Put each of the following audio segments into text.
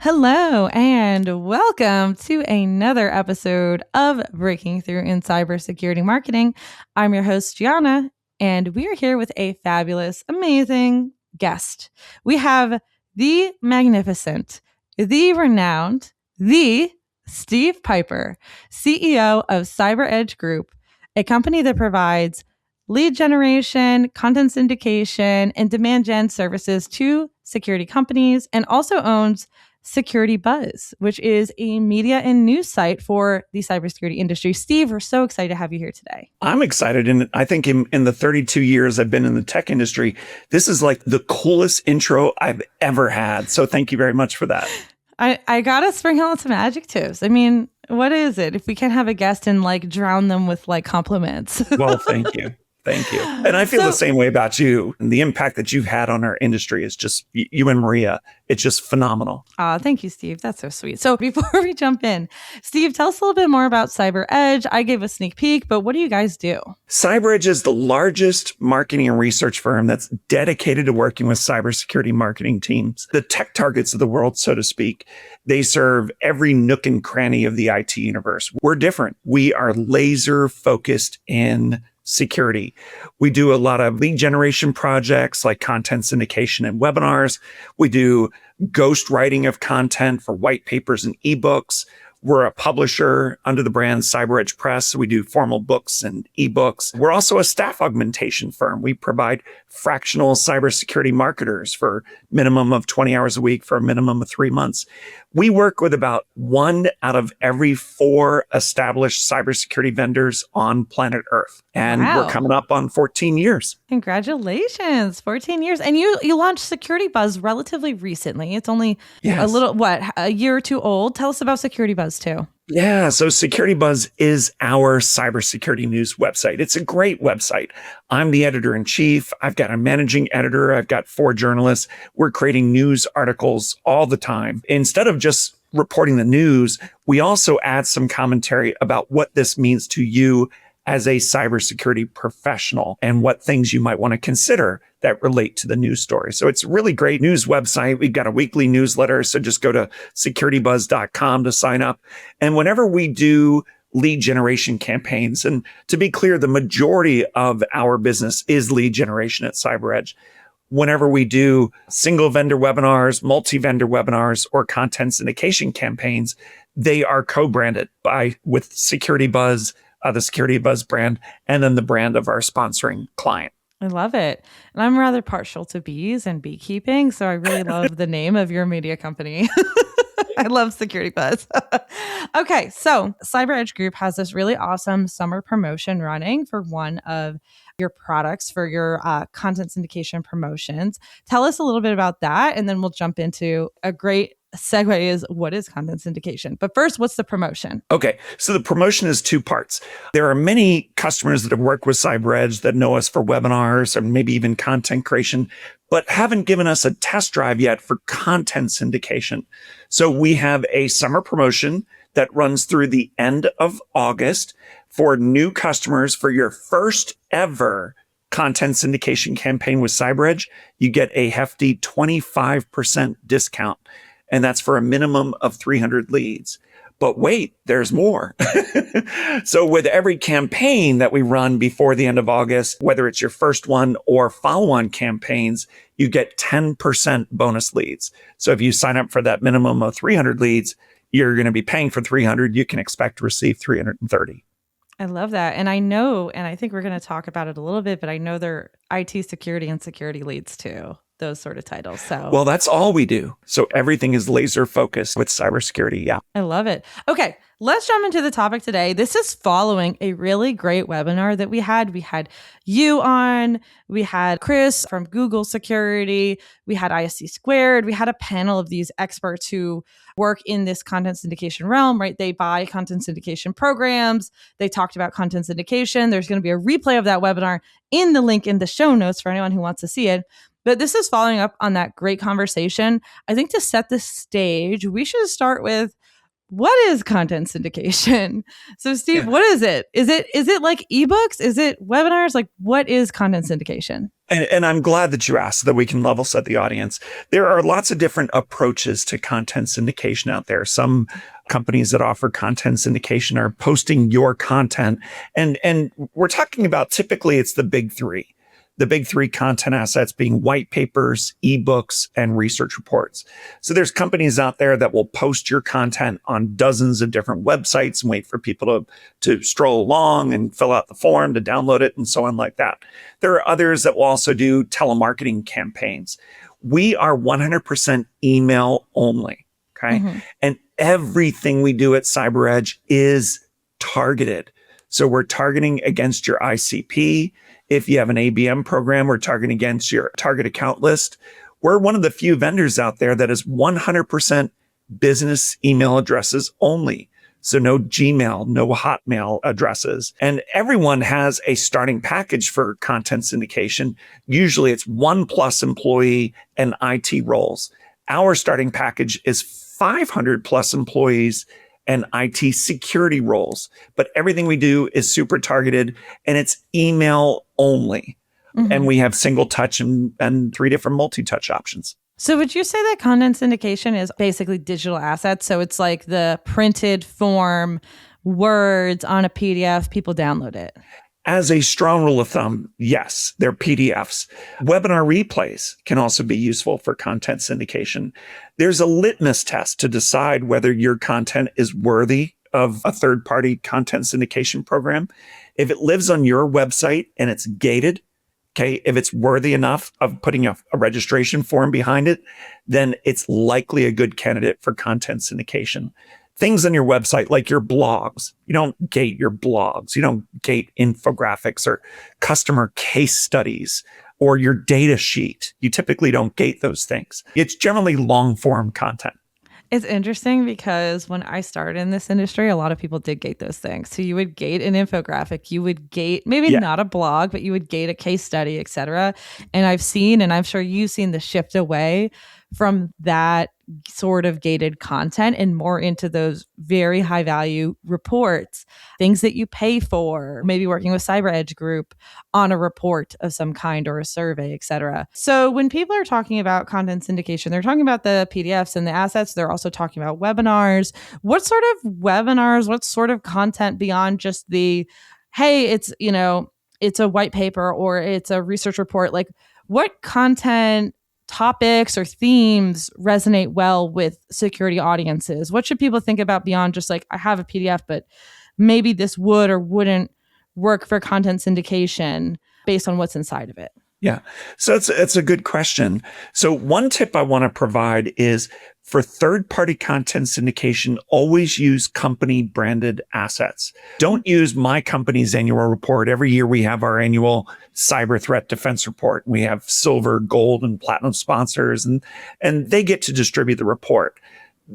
Hello and welcome to another episode of Breaking Through in Cybersecurity Marketing. I'm your host, Gianna, and we are here with a fabulous, amazing guest. We have the magnificent, the renowned, the Steve Piper, CEO of CyberEdge Group, a company that provides lead generation, content syndication, and demand gen services to security companies, and also owns Security Buzz, which is a media and news site for the cybersecurity industry. Steve, we're so excited to have you here today. I'm excited. And I think in the 32 years I've been in the tech industry, this is like the coolest intro I've ever had. So thank you very much for that. I got to sprinkle on some adjectives. I mean, what is it if we can't have a guest and like drown them with like compliments? Well, thank you. Thank you. And I feel the same way about you. And the impact that you've had on our industry is just, you and Maria, it's just phenomenal. Thank you, Steve. That's so sweet. So before we jump in, Steve, tell us a little bit more about CyberEdge. I gave a sneak peek, but what do you guys do? CyberEdge is the largest marketing and research firm that's dedicated to working with cybersecurity marketing teams, the tech targets of the world, so to speak. They serve every nook and cranny of the IT universe. We're different. We are laser focused in security. We do a lot of lead generation projects like content syndication and webinars. We do ghost writing of content for white papers and ebooks. We're a publisher under the brand CyberEdge Press. So we do formal books and ebooks. We're also a staff augmentation firm. We provide fractional cybersecurity marketers for minimum of 20 hours a week for a minimum of 3 months. We work with about 1 out of every 4 established cybersecurity vendors on planet Earth. And We're coming up on 14 years. Congratulations, 14 years. And you launched Security Buzz relatively recently. It's only a year or two old. Tell us about Security Buzz too. Yeah, so Security Buzz is our cybersecurity news website. It's a great website. I'm the editor-in-chief. I've got a managing editor. I've got 4 journalists. We're creating news articles all the time. Instead of just reporting the news, we also add some commentary about what this means to you as a cybersecurity professional and what things you might want to consider that relate to the news story. So it's a really great news website. We've got a weekly newsletter. So just go to securitybuzz.com to sign up. And whenever we do lead generation campaigns, and to be clear, the majority of our business is lead generation at CyberEdge. Whenever we do single vendor webinars, multi-vendor webinars, or content syndication campaigns, they are co-branded with Security Buzz, the Security Buzz brand, and then the brand of our sponsoring client. I love it. And I'm rather partial to bees and beekeeping, so I really love the name of your media company. I love Security Buzz. Okay, so CyberEdge Group has this really awesome summer promotion running for one of your products for your content syndication promotions. Tell us a little bit about that, and then we'll jump into a great segue is what is content syndication? But first, what's the promotion? Okay, so the promotion is 2 parts. There are many customers that have worked with CyberEdge that know us for webinars or maybe even content creation, but haven't given us a test drive yet for content syndication. So we have a summer promotion that runs through the end of August for new customers. For your first ever content syndication campaign with CyberEdge, you get a hefty 25% discount. And that's for a minimum of 300 leads. But wait, there's more. So with every campaign that we run before the end of August, whether it's your first one or follow-on campaigns, you get 10% bonus leads. So if you sign up for that minimum of 300 leads, you're going to be paying for 300. You can expect to receive 330. I love that. And I know, and I think we're going to talk about it a little bit, but I know they're IT security and security leads too. Those sort of titles. So, well, that's all we do. So everything is laser focused with cybersecurity. Yeah. I love it. Okay. Let's jump into the topic today. This is following a really great webinar that we had. We had you on, we had Chris from Google Security, we had ISC Squared, we had a panel of these experts who work in this content syndication realm, right? They buy content syndication programs. They talked about content syndication. There's going to be a replay of that webinar in the link in the show notes for anyone who wants to see it. But this is following up on that great conversation. I think to set the stage, we should start with what is content syndication? So Steve, Yeah. what is it? Is it like ebooks? Is it webinars? Like, what is content syndication? And I'm glad that you asked so that we can level set the audience. There are lots of different approaches to content syndication out there. Some companies that offer content syndication are posting your content. And we're talking about typically it's the big three. The big three content assets being white papers, ebooks, and research reports. So there's companies out there that will post your content on dozens of different websites and wait for people to stroll along and fill out the form to download it and so on like that. There are others that will also do telemarketing campaigns. We are 100% email only. Okay. Mm-hmm. And everything we do at CyberEdge is targeted. So we're targeting against your ICP. If you have an ABM program, we're targeting against your target account list. We're one of the few vendors out there that is 100% business email addresses only. So no Gmail, no Hotmail addresses. And everyone has a starting package for content syndication. Usually it's 1+ employee and IT roles. Our starting package is 500 plus employees and IT security roles. But everything we do is super targeted and it's email only. Mm-hmm. And we have single touch and 3 different multi-touch options. So would you say that content syndication is basically digital assets? So it's like the printed form, words on a PDF, people download it? As a strong rule of thumb, yes, they're PDFs. Webinar replays can also be useful for content syndication. There's a litmus test to decide whether your content is worthy of a third-party content syndication program. If it lives on your website and it's gated, okay, if it's worthy enough of putting a registration form behind it, then it's likely a good candidate for content syndication. Things on your website, like your blogs, you don't gate your blogs. You don't gate infographics or customer case studies or your data sheet. You typically don't gate those things. It's generally long form content. It's interesting because when I started in this industry, a lot of people did gate those things. So you would gate an infographic, you would gate maybe not a blog, but you would gate a case study, et cetera. And I've seen, and I'm sure you've seen the shift away from that sort of gated content and more into those very high value reports, things that you pay for, maybe working with CyberEdge group on a report of some kind or a survey, et cetera. So when people are talking about content syndication, they're talking about the PDFs and the assets. They're also talking about webinars. What sort of webinars, what sort of content beyond just the, hey, it's, it's a white paper or it's a research report, like what content topics or themes resonate well with security audiences? What should people think about beyond just like, I have a PDF, but maybe this would or wouldn't work for content syndication based on what's inside of it? Yeah. So it's a good question. So one tip I want to provide is for third-party content syndication, always use company branded assets. Don't use my company's annual report. Every year we have our annual cyber threat defense report. We have silver, gold, and platinum sponsors, and they get to distribute the report.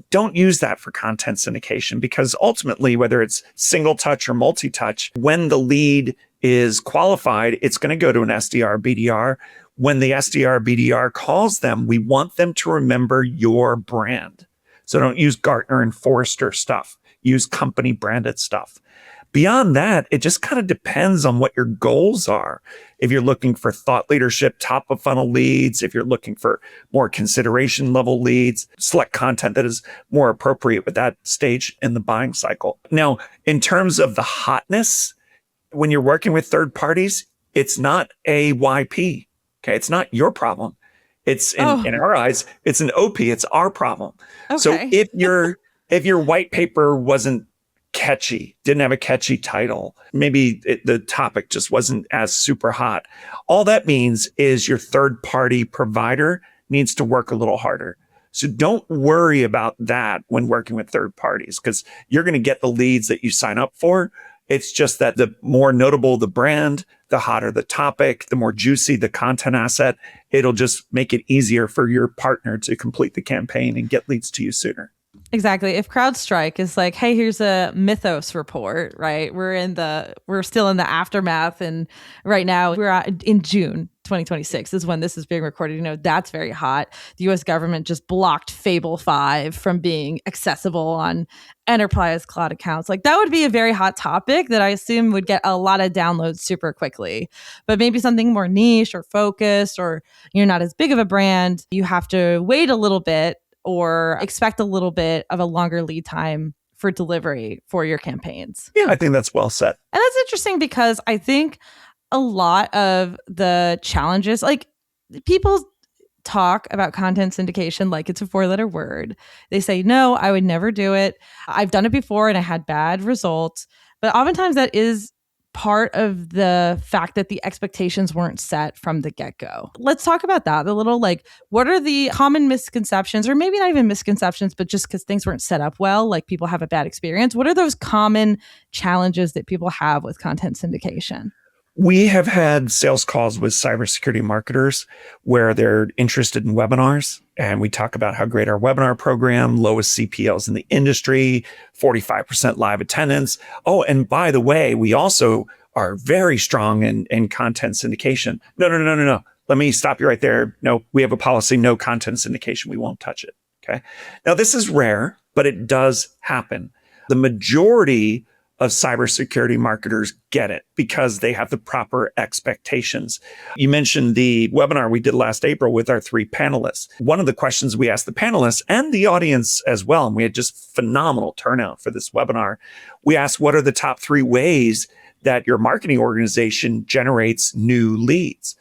Don't use that for content syndication because ultimately, whether it's single touch or multi-touch, when the lead is qualified, it's going to go to an SDR, BDR. When the SDR, BDR calls them, we want them to remember your brand. So don't use Gartner and Forrester stuff. Use company branded stuff. Beyond that, it just kind of depends on what your goals are. If you're looking for thought leadership, top of funnel leads, if you're looking for more consideration level leads, select content that is more appropriate with that stage in the buying cycle. Now, in terms of the hotness, when you're working with third parties, it's not a YP. Okay, it's not your problem. It's in our eyes, it's an OP. It's our problem. Okay. So if your white paper wasn't catchy, didn't have a catchy title, maybe the topic just wasn't as super hot, all that means is your third party provider needs to work a little harder. So don't worry about that when working with third parties because you're going to get the leads that you sign up for. It's just that the more notable the brand, the hotter the topic, the more juicy the content asset, it'll just make it easier for your partner to complete the campaign and get leads to you sooner. Exactly. If CrowdStrike is like, hey, here's a Mythos report, right? We're still in the aftermath. And right now we're in June 2026 is when this is being recorded. That's very hot. The US government just blocked Fable 5 from being accessible on enterprise cloud accounts. Like, that would be a very hot topic that I assume would get a lot of downloads super quickly. But maybe something more niche or focused, or you're not as big of a brand, you have to wait a little bit or expect a little bit of a longer lead time for delivery for your campaigns. Yeah, I think that's well said. And that's interesting because I think a lot of the challenges, like, people talk about content syndication like it's a 4-letter word. They say, no, I would never do it. I've done it before and I had bad results. But oftentimes that is part of the fact that the expectations weren't set from the get-go. Let's talk about that a little. Like, what are the common misconceptions, or maybe not even misconceptions, but just because things weren't set up well, like people have a bad experience. What are those common challenges that people have with content syndication? We have had sales calls with cybersecurity marketers where they're interested in webinars. And we talk about how great our webinar program, lowest CPLs in the industry, 45% live attendance. Oh, and by the way, we also are very strong in content syndication. No. Let me stop you right there. No, we have a policy, no content syndication. We won't touch it. Okay. Now, this is rare, but it does happen. The majority of cybersecurity marketers get it because they have the proper expectations. You mentioned the webinar we did last April with our 3 panelists. One of the questions we asked the panelists and the audience as well, and we had just phenomenal turnout for this webinar. We asked, what are the top 3 ways that your marketing organization generates new leads?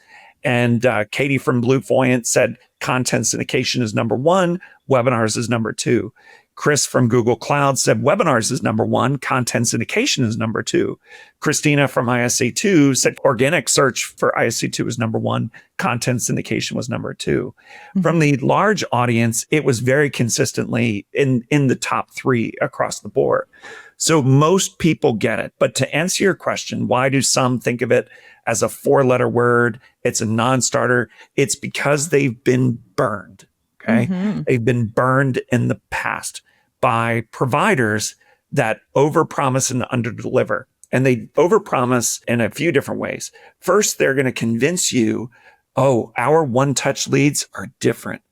And Katie from Blue Voyant said content syndication is number 1, webinars is number 2. Chris from Google Cloud said webinars is number 1, content syndication is number 2. Christina from ISA2 said organic search for ISA2 is number 1, content syndication was number 2. Mm-hmm. From the large audience, it was very consistently in the top 3 across the board. So most people get it. But to answer your question, why do some think of it as a 4-letter word? It's a non-starter. It's because they've been burned. Okay. Mm-hmm. They've been burned in the past by providers that overpromise and underdeliver. And they overpromise in a few different ways. First, they're going to convince you, oh, our one-touch leads are different.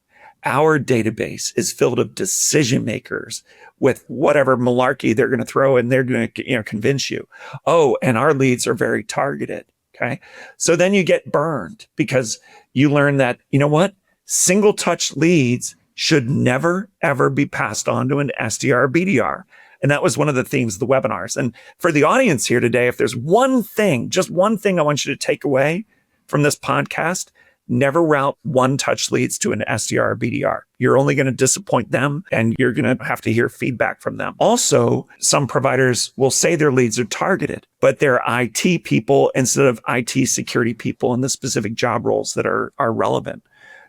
Our database is filled with decision makers with whatever malarkey they're going to throw, and they're going to convince you. Oh, and our leads are very targeted. Okay. So then you get burned because you learn that, you know what? Single touch leads should never, ever be passed on to an SDR or BDR. And that was one of the themes of the webinars. And for the audience here today, if there's one thing, just one thing I want you to take away from this podcast, never route one-touch leads to an SDR or BDR. You're only going to disappoint them, and you're going to have to hear feedback from them. Also, some providers will say their leads are targeted, but they're IT people instead of IT security people in the specific job roles that are relevant.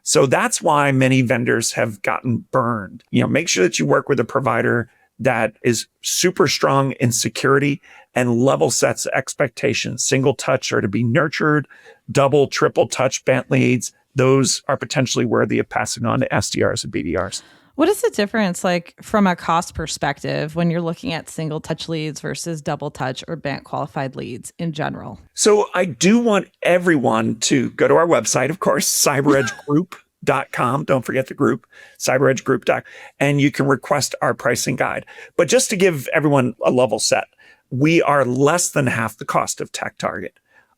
So that's why many vendors have gotten burned. Make sure that you work with a provider that is super strong in security and level sets expectations. Single touch are to be nurtured, double, triple touch bant leads. Those are potentially worthy of passing on to SDRs and BDRs. What is the difference, like, from a cost perspective when you're looking at single touch leads versus double touch or BANT qualified leads in general? So I do want everyone to go to our website, of course, CyberEdgeGroup.com. Don't forget the group, CyberEdgeGroup.com, and you can request our pricing guide. But just to give everyone a level set, we are less than half the cost of TechTarget.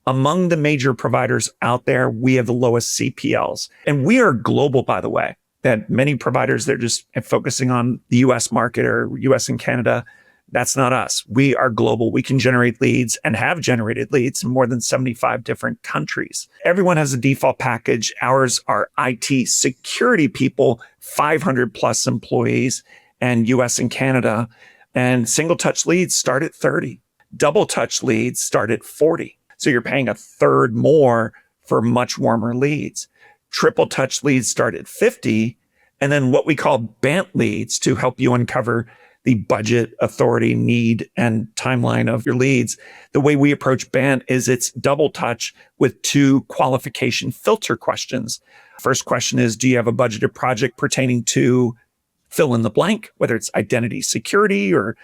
Among the major providers out there, we have the lowest CPLs. And we are global, by the way. That many providers, they're just focusing on the US market or US and Canada. That's not us. We are global. We can generate leads and have generated leads in more than 75 different countries. Everyone has a default package. Ours are IT security people, 500 plus employees, and US and Canada. And single touch leads start at 30. Double touch leads start at 40. So you're paying a third more for much warmer leads. Triple touch leads start at 50. And then what we call BANT leads to help you uncover the budget, authority, need, and timeline of your leads. The way we approach BANT is it's double touch with 2 qualification filter questions. First question is, do you have a budgeted project pertaining to fill in the blank, whether it's identity security or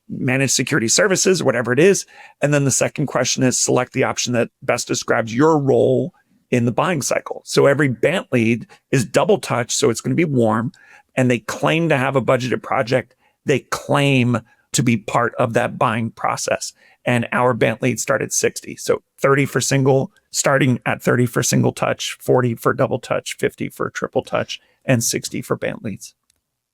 managed security services, or whatever it is. And then the second question is select the option that best describes your role in the buying cycle. So every BANT lead is double touch, so it's going to be warm, and they claim to have a budgeted project. They claim to be part of that buying process. And our BANT leads start at 60. So 30 for single, starting at 30 for single touch, 40 for double touch, 50 for triple touch, and 60 for BANT leads.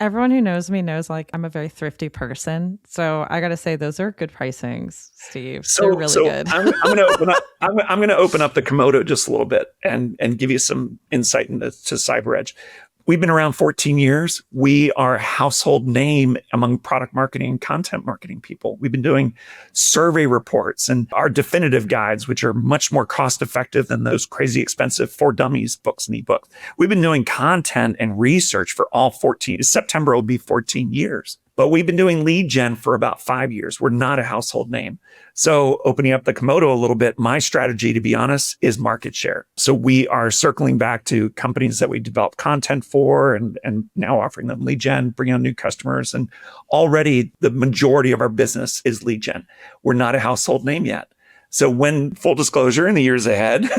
Everyone who knows me knows like I'm a very thrifty person. So I got to say, those are good pricings, Steve. They're really good. I'm going to open up. I'm going to open up the Komodo just a little bit and give you some insight into CyberEdge. We've been around 14 years. We are a household name among product marketing and content marketing people. We've been doing survey reports and our definitive guides, which are much more cost effective than those crazy expensive For Dummies books and ebooks. We've been doing content and research for all 14. September will be 14 years. But we've been doing lead gen for about 5 years. We're not a household name. So opening up the Komodo a little bit, my strategy, to be honest, is market share. So we are circling back to companies that we develop content for and now offering them lead gen, bringing on new customers. And already the majority of our business is lead gen. We're not a household name yet. So when, full disclosure, in the years ahead,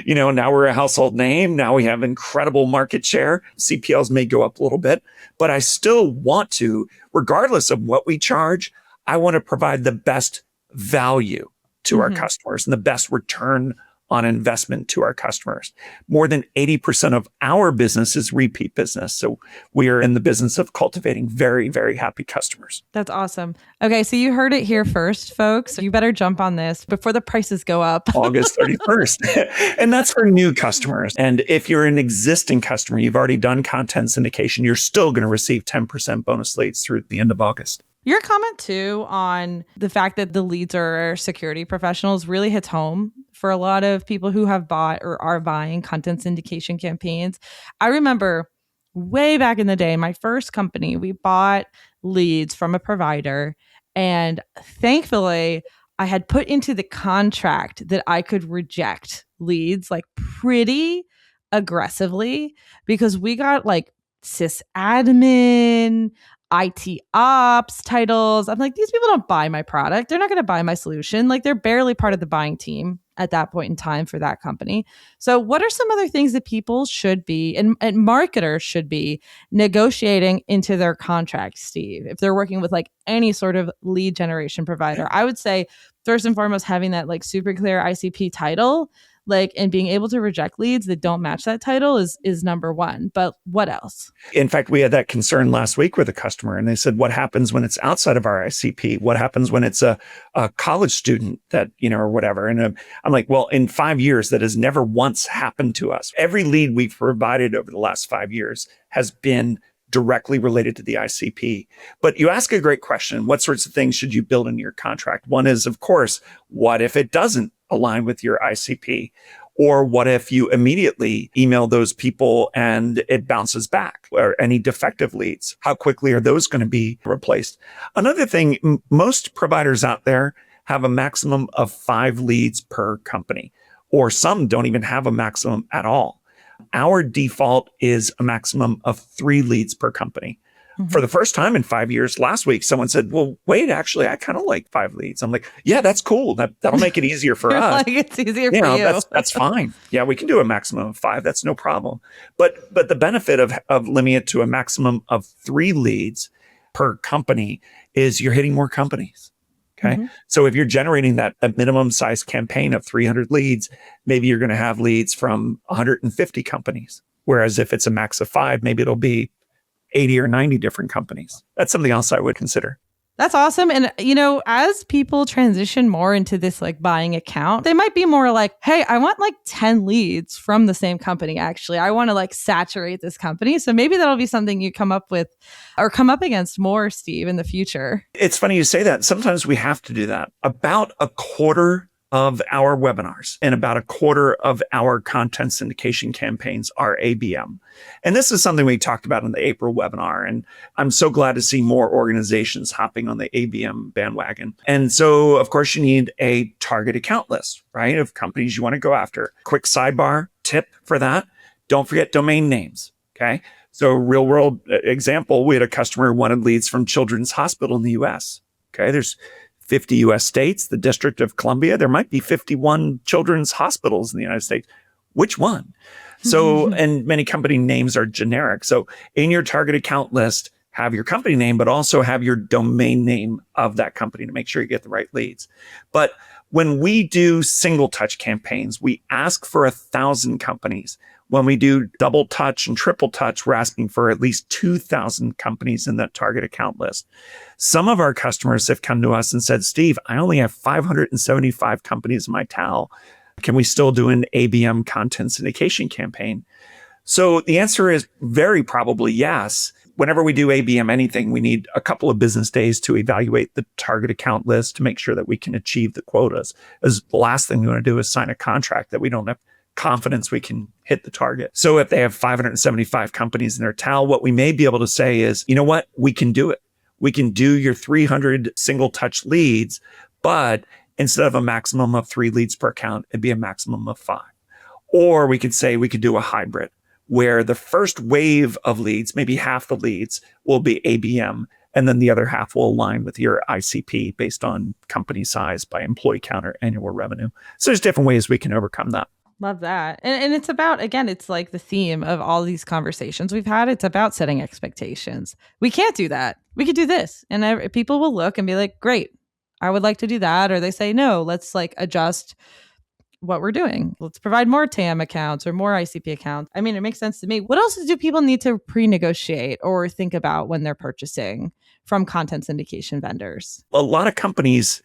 now we're a household name. Now we have incredible market share. CPLs may go up a little bit, but I still want to, regardless of what we charge, I want to provide the best value to our customers and the best return on investment to our customers. More than 80% of our business is repeat business. So we are in the business of cultivating very, very happy customers. That's awesome. Okay, so you heard it here first, folks. You better jump on this before the prices go up. August 31st. And that's for new customers. And if you're an existing customer, you've already done content syndication, you're still going to receive 10% bonus leads through the end of August. Your comment too on the fact that the leads are security professionals really hits home for a lot of people who have bought or are buying content syndication campaigns. I remember way back in the day, my first company, we bought leads from a provider, and thankfully I had put into the contract that I could reject leads like pretty aggressively because we got like sysadmin, IT ops titles. I'm like, these people don't buy my product. They're not going to buy my solution. Like, they're barely part of the buying team at that point in time for that company. So what are some other things that people should be and marketers should be negotiating into their contract, Steve, if they're working with like any sort of lead generation provider? I would say first and foremost, having that like super clear ICP title, like, and being able to reject leads that don't match that title is number one. But what else? In fact, we had that concern last week with a customer, and they said, what happens when it's outside of our ICP? What happens when it's a college student that, or whatever? And I'm like, well, in 5 years, that has never once happened to us. Every lead we've provided over the last 5 years has been directly related to the ICP. But you ask a great question. What sorts of things should you build into your contract? One is, of course, what if it doesn't align with your ICP? Or what if you immediately email those people and it bounces back? Or any defective leads? How quickly are those going to be replaced? Another thing, most providers out there have a maximum of 5 leads per company, or some don't even have a maximum at all. Our default is a maximum of 3 leads per company. For the first time in 5 years, last week, someone said, well, wait, actually, I kind of like 5 leads. I'm like, yeah, that's cool. That'll make it easier for us. Like, it's easier for you. That's fine. Yeah, we can do a maximum of 5. That's no problem. But the benefit of limiting it to a maximum of 3 leads per company is you're hitting more companies. Okay. So if you're generating that minimum size campaign of 300 leads, maybe you're going to have leads from 150 companies. Whereas if it's a max of 5, maybe it'll be 80 or 90 different companies. That's something else I would consider. That's awesome. And, as people transition more into this like buying account, they might be more like, hey, I want like 10 leads from the same company. Actually, I want to like saturate this company. So maybe that'll be something you come up with or come up against more, Steve, in the future. It's funny you say that. Sometimes we have to do that. About a quarter of our webinars and about a quarter of our content syndication campaigns are ABM. And this is something we talked about in the April webinar. And I'm so glad to see more organizations hopping on the ABM bandwagon. And so, of course, you need a target account list, right, of companies you want to go after. Quick sidebar tip for that. Don't forget domain names. Okay. So real world example, we had a customer who wanted leads from Children's Hospital in the US. Okay. There's 50 US states, the District of Columbia. There might be 51 children's hospitals in the United States. which one? So, and many company names are generic. So in your target account list, have your company name, but also have your domain name of that company to make sure you get the right leads. But when we do single touch campaigns, we ask for 1,000 companies. When we do double touch and triple touch, we're asking for at least 2,000 companies in that target account list. Some of our customers have come to us and said, Steve, I only have 575 companies in my towel. Can we still do an ABM content syndication campaign? So the answer is very probably yes. Whenever we do ABM anything, we need a couple of business days to evaluate the target account list to make sure that we can achieve the quotas. As the last thing we want to do is sign a contract that we don't have confidence we can hit the target. So if they have 575 companies in their towel, what we may be able to say is, you know what, we can do it. We can do your 300 single touch leads, but instead of a maximum of 3 leads per account, it'd be a maximum of 5. Or we could say we could do a hybrid where the first wave of leads, maybe half the leads, will be ABM, and then the other half will align with your ICP based on company size by employee count or annual revenue. So there's different ways we can overcome that. Love that. And it's about, again, it's like the theme of all these conversations we've had. It's about setting expectations. We can't do that. We could do this. And people will look and be like, great, I would like to do that. Or they say, no, let's like adjust what we're doing. Let's provide more TAM accounts or more ICP accounts. I mean, it makes sense to me. What else do people need to pre-negotiate or think about when they're purchasing from content syndication vendors? A lot of companies,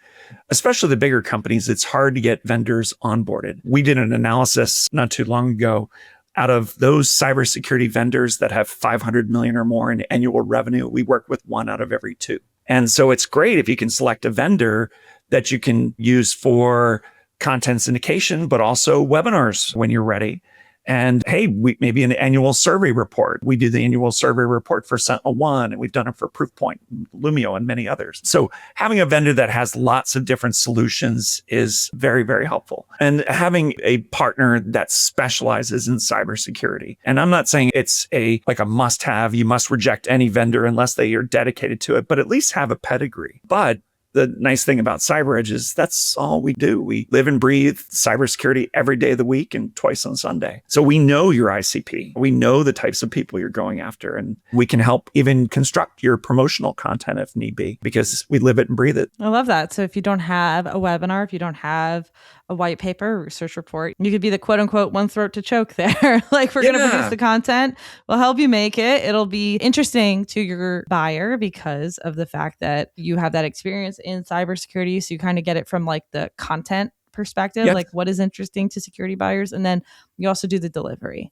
especially the bigger companies, it's hard to get vendors onboarded. We did an analysis not too long ago. Out of those cybersecurity vendors that have 500 million or more in annual revenue, we work with 1 out of every 2. And so it's great if you can select a vendor that you can use for content syndication, but also webinars when you're ready. And hey, maybe an annual survey report. We do the annual survey report for SentinelOne, and we've done it for Proofpoint, Lumio, and many others. So having a vendor that has lots of different solutions is very, very helpful. And having a partner that specializes in cybersecurity. And I'm not saying it's like a must-have. You must reject any vendor unless they are dedicated to it, but at least have a pedigree. But the nice thing about CyberEdge is that's all we do. We live and breathe cybersecurity every day of the week and twice on Sunday. So we know your ICP. We know the types of people you're going after, and we can help even construct your promotional content if need be, because we live it and breathe it. I love that. So if you don't have a webinar, if you don't have a white paper, research report, you could be the quote unquote one throat to choke there. Like, we're going to produce the content. We'll help you make it. It'll be interesting to your buyer because of the fact that you have that experience in cybersecurity. So you kind of get it from like the content perspective, like what is interesting to security buyers. And then you also do the delivery.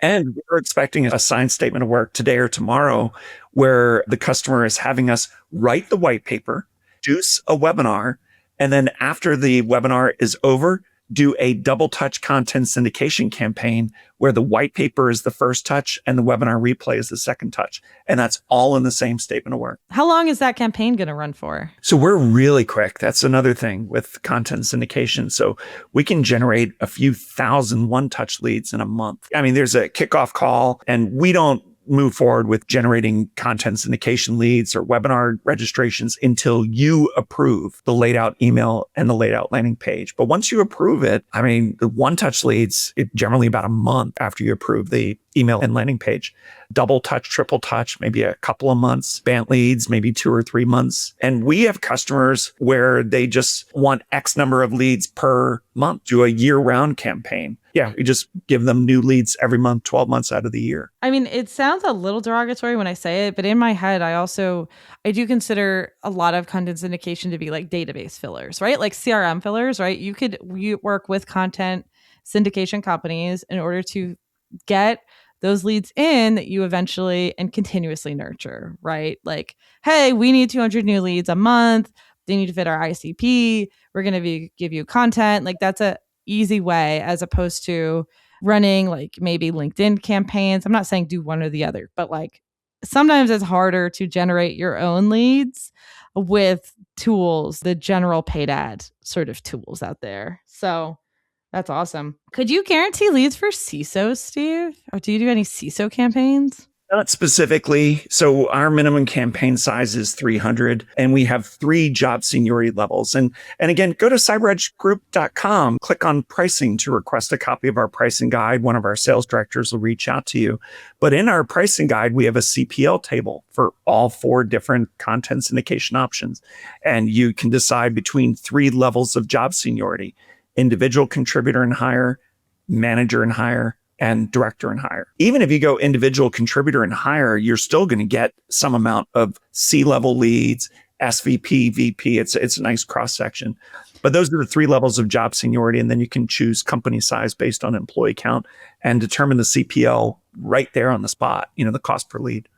And we're expecting a signed statement of work today or tomorrow where the customer is having us write the white paper, produce a webinar, and then after the webinar is over, do a double touch content syndication campaign where the white paper is the first touch and the webinar replay is the second touch. And that's all in the same statement of work. How long is that campaign going to run for? So we're really quick. That's another thing with content syndication. So we can generate a few thousand one-touch leads in a month. I mean, there's a kickoff call, and we don't move forward with generating content syndication leads or webinar registrations until you approve the laid out email and the laid out landing page. But once you approve it, I mean, the one touch leads, it generally about a month after you approve the email and landing page. Double touch, triple touch, maybe a couple of months. Bant leads, maybe 2 or 3 months. And we have customers where they just want X number of leads per month, do a year-round campaign. Yeah, we just give them new leads every month, 12 months out of the year. I mean, it sounds a little derogatory when I say it, but in my head, I do consider a lot of content syndication to be like database fillers, right? Like CRM fillers, right? You work with content syndication companies in order to get those leads in that you eventually and continuously nurture, right? Like, hey, we need 200 new leads a month. They need to fit our ICP. We're going to give you content. Like, that's a easy way as opposed to running like maybe LinkedIn campaigns. I'm not saying do one or the other, but like sometimes it's harder to generate your own leads with tools, the general paid ad sort of tools out there. So that's awesome. Could you guarantee leads for CISOs, Steve? Or do you do any CISO campaigns? Not specifically. So our minimum campaign size is 300, and we have 3 job seniority levels. And again, go to cyberedgegroup.com, click on pricing to request a copy of our pricing guide. One of our sales directors will reach out to you. But in our pricing guide, we have a CPL table for all 4 different content syndication options. And you can decide between 3 levels of job seniority: individual contributor and higher, manager and higher, and director and higher. Even if you go individual contributor and higher, you're still going to get some amount of C-level leads, SVP, VP. It's a nice cross section. But those are the 3 levels of job seniority. And then you can choose company size based on employee count and determine the CPL right there on the spot, the cost per lead.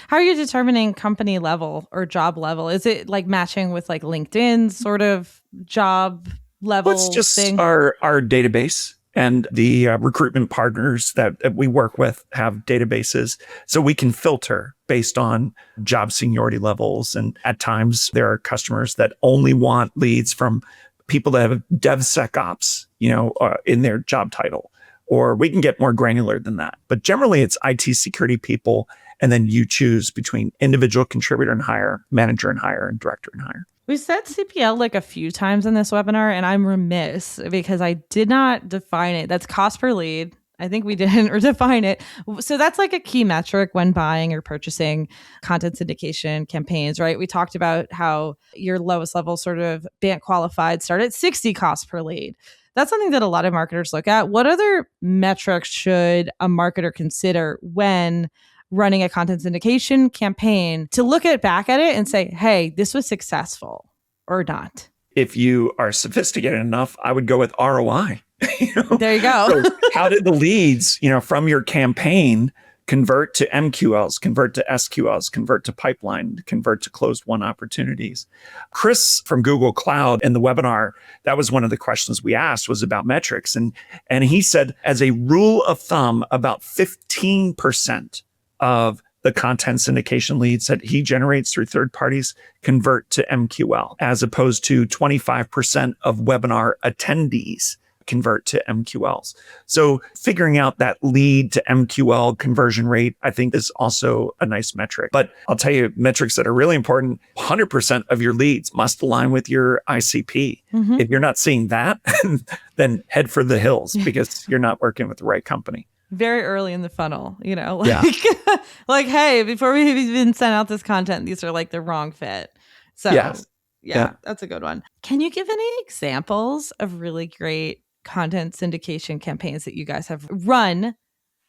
How are you determining company level or job level? Is it like matching with like LinkedIn's sort of job level It's just thing? our database. And the recruitment partners that we work with have databases, so we can filter based on job seniority levels. And at times, there are customers that only want leads from people that have DevSecOps, in their job title, or we can get more granular than that. But generally, it's IT security people, and then you choose between individual contributor and higher, manager and higher, and director and higher. We said CPL like a few times in this webinar, and I'm remiss because I did not define it. That's cost per lead. I think we didn't define it. So that's like a key metric when buying or purchasing content syndication campaigns, right? We talked about how your lowest level sort of BANT qualified start at 60 cost per lead. That's something that a lot of marketers look at. What other metrics should a marketer consider when running a content syndication campaign to look back at it and say, hey, this was successful or not? If you are sophisticated enough, I would go with ROI. There you go. So how did the leads, from your campaign convert to MQLs, convert to SQLs, convert to pipeline, convert to closed won opportunities? Chris from Google Cloud in the webinar, that was one of the questions we asked, was about metrics. And he said, as a rule of thumb, about 15% of the content syndication leads that he generates through third parties convert to MQL, as opposed to 25% of webinar attendees convert to MQLs. So figuring out that lead to MQL conversion rate, I think, is also a nice metric. But I'll tell you, metrics that are really important: 100% of your leads must align with your ICP. Mm-hmm. If you're not seeing that, then head for the hills, because you're not working with the right company. Very early in the funnel, like, hey, before we even sent out this content, these are like the wrong fit. So yeah, that's a good one. Can you give any examples of really great content syndication campaigns that you guys have run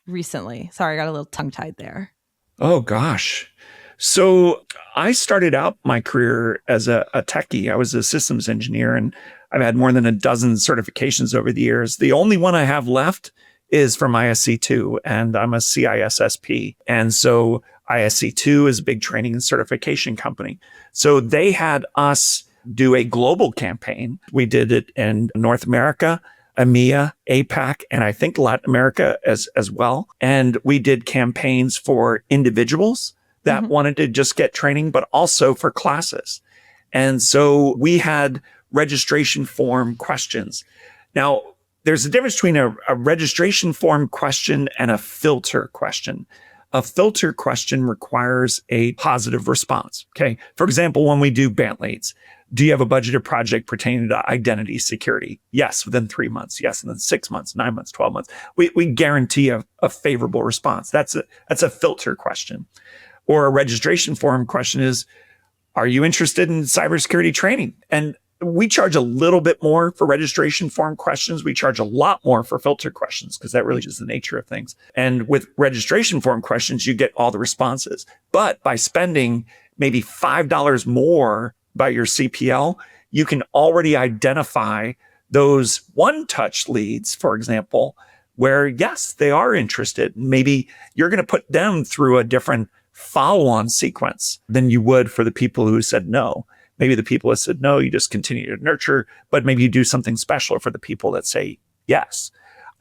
recently? Sorry, I got a little tongue-tied there. Oh, gosh. So I started out my career as a techie. I was a systems engineer, and I've had more than a dozen certifications over the years. The only one I have left is from ISC2, and I'm a CISSP. And so ISC2 is a big training and certification company. So they had us do a global campaign. We did it in North America, EMEA, APAC, and I think Latin America as well. And we did campaigns for individuals that wanted to just get training, but also for classes. And so we had registration form questions. Now, there's a difference between a registration form question and a filter question. A filter question requires a positive response. Okay. For example, when we do BANT leads, do you have a budgeted project pertaining to identity security? Yes, within 3 months. Yes, within 6 months, 9 months, 12 months. We guarantee a favorable response. That's a filter question. Or a registration form question is, are you interested in cybersecurity training? And we charge a little bit more for registration form questions. We charge a lot more for filter questions, because that really is the nature of things. And with registration form questions, you get all the responses. But by spending maybe $5 more by your CPL, you can already identify those one-touch leads, for example, where, yes, they are interested. Maybe you're going to put them through a different follow-on sequence than you would for the people who said no. Maybe the people that said no, you just continue to nurture, but maybe you do something special for the people that say yes.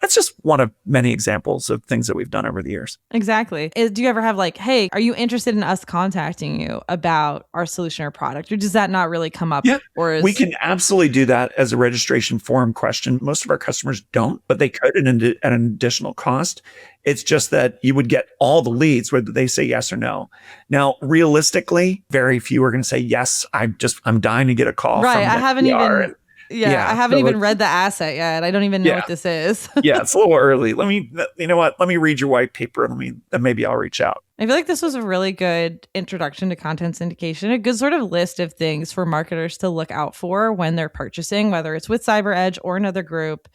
That's just one of many examples of things that we've done over the years. Exactly. Do you ever have like, hey, are you interested in us contacting you about our solution or product? Or does that not really come up? Yeah, Or we can absolutely do that as a registration form question. Most of our customers don't, but they could at an additional cost. It's just that you would get all the leads, whether they say yes or no. Now, realistically, very few are going to say yes. I'm dying to get a call right. from I the haven't PR. even. Yeah, I haven't so even read the asset yet. I don't even know what this is. Yeah, it's a little early. You know what? Let me read your white paper. Then maybe I'll reach out. I feel like this was a really good introduction to content syndication, a good sort of list of things for marketers to look out for when they're purchasing, whether it's with CyberEdge or another group.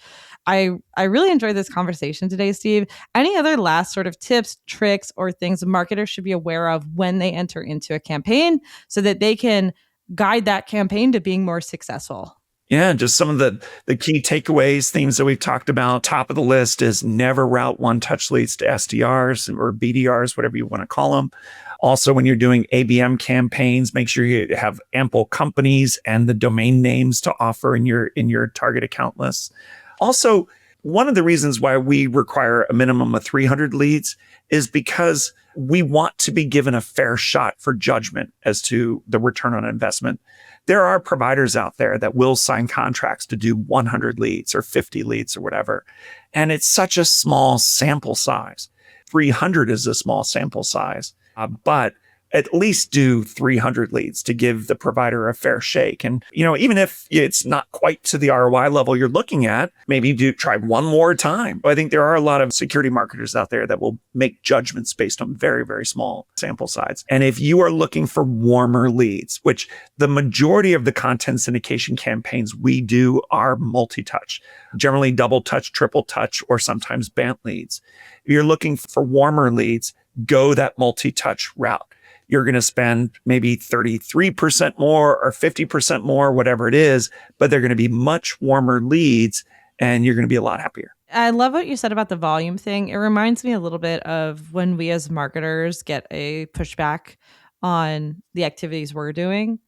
I really enjoyed this conversation today, Steve. Any other last sort of tips, tricks, or things marketers should be aware of when they enter into a campaign so that they can guide that campaign to being more successful? Yeah, just some of the key takeaways, themes that we've talked about. Top of the list is never route one-touch leads to SDRs or BDRs, whatever you want to call them. Also, when you're doing ABM campaigns, make sure you have ample companies and the domain names to offer in your target account lists. Also, one of the reasons why we require a minimum of 300 leads is because we want to be given a fair shot for judgment as to the return on investment. There are providers out there that will sign contracts to do 100 leads or 50 leads or whatever. And it's such a small sample size. 300 is a small sample size, but at least do 300 leads to give the provider a fair shake. And, even if it's not quite to the ROI level you're looking at, maybe do try one more time. I think there are a lot of security marketers out there that will make judgments based on very, very small sample size. And if you are looking for warmer leads, which the majority of the content syndication campaigns we do are multi-touch, generally double touch, triple touch, or sometimes BANT leads. If you're looking for warmer leads, go that multi-touch route. You're going to spend maybe 33% more or 50% more, whatever it is, but they're going to be much warmer leads and you're going to be a lot happier. I love what you said about the volume thing. It reminds me a little bit of when we as marketers get a pushback on the activities we're doing.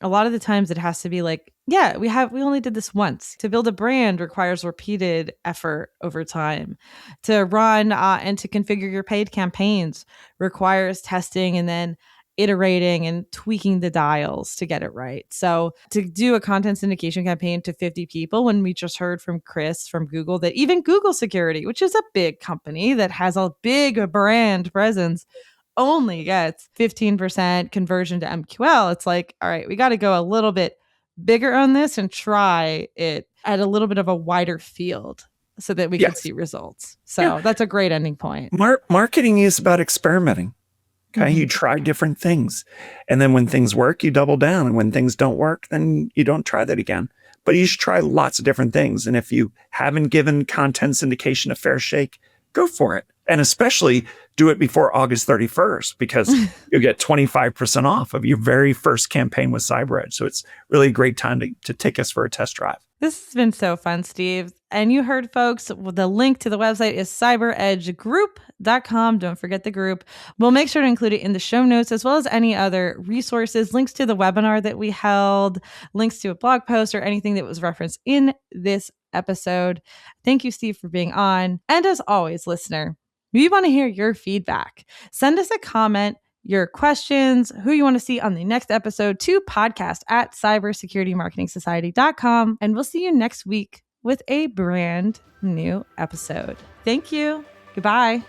A lot of the times it has to be like, yeah, we only did this once. To build a brand requires repeated effort over time. To run and to configure your paid campaigns requires testing and then iterating and tweaking the dials to get it right. So to do a content syndication campaign to 50 people, when we just heard from Chris from Google that even Google Security, which is a big company that has a big brand presence, only gets 15% conversion to MQL. It's like, all right, we got to go a little bit bigger on this and try it at a little bit of a wider field so that we can see results. So that's a great ending point. Marketing is about experimenting. Okay. Mm-hmm. You try different things. And then when things work, you double down. And when things don't work, then you don't try that again. But you should try lots of different things. And if you haven't given content syndication a fair shake, go for it. And especially do it before August 31st, because you'll get 25% off of your very first campaign with CyberEdge. So it's really a great time to take us for a test drive. This has been so fun, Steve. And you heard, folks, the link to the website is cyberedgegroup.com. Don't forget the group. We'll make sure to include it in the show notes, as well as any other resources, links to the webinar that we held, links to a blog post, or anything that was referenced in this episode. Thank you, Steve, for being on. And as always, listener, we want to hear your feedback. Send us a comment, your questions, who you want to see on the next episode to podcast@cybersecuritymarketingsociety.com. And we'll see you next week with a brand new episode. Thank you. Goodbye.